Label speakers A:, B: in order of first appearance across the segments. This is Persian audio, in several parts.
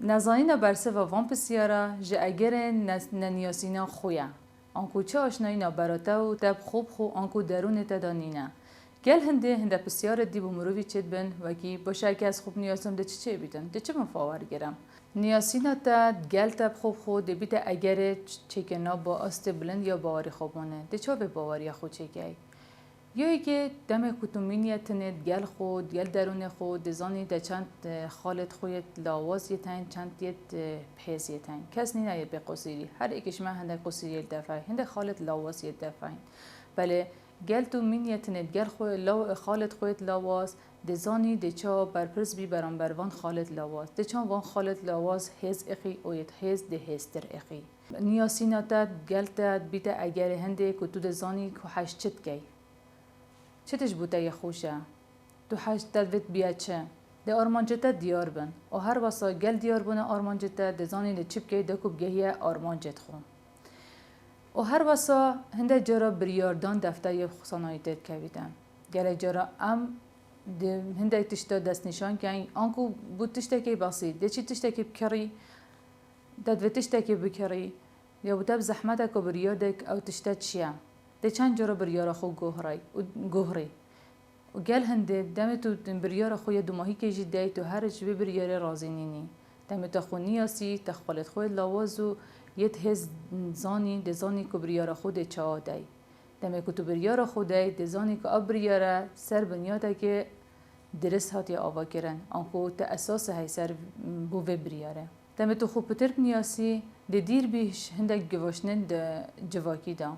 A: نزانینا برسه و وان پسیارا جه اگر ننیاسینا خویا آنکو چه آشنایینا براته و تب خوب خو آنکو درون تدانینا گل هنده پسیار دی بمروی چید بن وکی باشه که از خوب نیاسم ده چه بیتن ده چه مفاور گرم نیاسینا تا گل تب خوب خو ده بیت اگر چکنا با است بلند یا باوری خوبانه ده چه به باوری خود چگی یا که دم کتومینیتنت گل خود گل درون خود دزانی ده چند خالت خویت لاواز یتن چند یت پهز یتن کس نی به قصیری هر یکیش من هنده قصیری دفعه هنده خالت لاواز یت دفعه بله گل تو مینیتنت گل خو خالت خویت لاواز دزانی ده چا برپرس بی برانبروان خالت لاواز ده چا وان خالت لاواز هز اخی و یت هز ده هستر اخی نیاسیناتت گل تت بیت اگر هنده کتو دزانی که هشت گی چتش بوده یه خوشه تو هشت دوت بیا چه ده آرمانجت دیار بن و هر واسا گل دیار بونه آرمانجت دزانی ده چپ که دکوب گهیه آرمانجت خون و هر واسا هنده جرا بریاردان دفته یه صنایع تر کویدن گله جرا هنده تشتا دست نشان که آنکو بود تشتا که بسیط ده چی تشتا که بکری ده تشتا که بکری یا بوده بزحمته که بریاردک او تشتا چیه ده چند جرا بریار خو گوهری و گل هنده دم تو بریار خو یه دو ماهی که جدی تو هر جبه بریار رازی نینی دم تا خو نیاسی تخالت خو لاوازو یه هز زانی دزانی که بریار خود چه دی دم که تو بریار خود دزانی که آب بریاره سر بنیاده که درس هاتی آوا کرن آنکو تا اساس های سر بو بریاره دم تو خو پتر نیاسی ده دیر بیش هندک گوشنن ده جواکی دا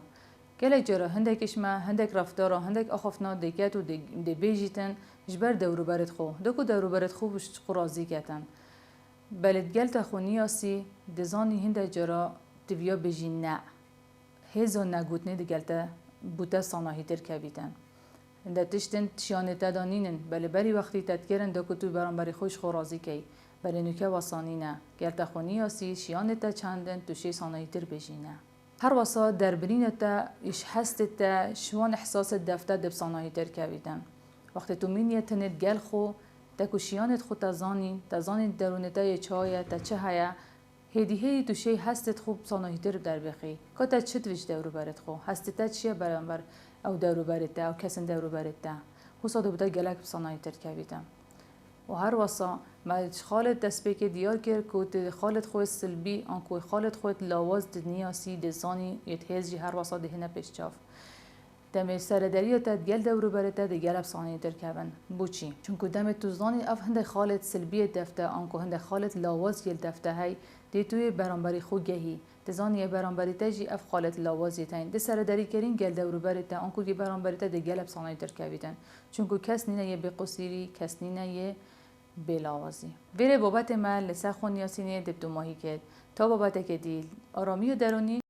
A: گله جرا هندکش ما هندک رفتارا هندک آخفنا دکت و ده بیجیتن جبر دورو برد خو دکو دورو برد خو بش قرازی کتن بلد گل تا خو نیاسی دزانی هنده جرا دویا بیجی نه هزو نگوتنی ده گل تا بوده صناهی تر کبیتن هنده تشتن تشیانه تدانینن بله بری وقتی تدکرن دکو تو برانبری خوش قرازی کی بله نوکه واسانی نه گل تا خو نیاسی شیانه تا چندن توشی صناهی تر بیجی نه هر واسا در برین تا ایش هست تا شوان احساس دفته دب صناهی تر کویدن وقتی تو مینیتنت گل خو تا کشیانت خو تزانی درونت یه چای تا چه هیا هدیه تو شی هستت خوب صناهی تر در بخی که تا چت ویش دورو برد خو هست تا چیه برانبر او دورو برد تا او کسن دورو برد تا خو صادو بوده گلک صناهی تر کویدن و هر واسا ما خالت دست که دیار کرد که خالت خود سلبی آنکو خالت خود لاواز دنیاسی دزانی یتهزی هر واسا دهنه پیش چاف دم سردری تا گل دورو برته دیگر افسانه در کبن بوچی چون که دم تو زانی اف هند خالت سلبی دفته آنکو هند خالت لاواز یل دفته های دی توی برانبری خو گهی دزانی برانبری تجی اف خالت لاواز یتین د سردری کرین گل دورو برته آنکو کی برانبری تا دیگر افسانه در کبیدن چون که کس نینه به قصیری کس نینه بلاوازی ویره بابت مال لسه خون یاسینه دب دو ماهی کرد تا بابت که دیل آرامی و درونی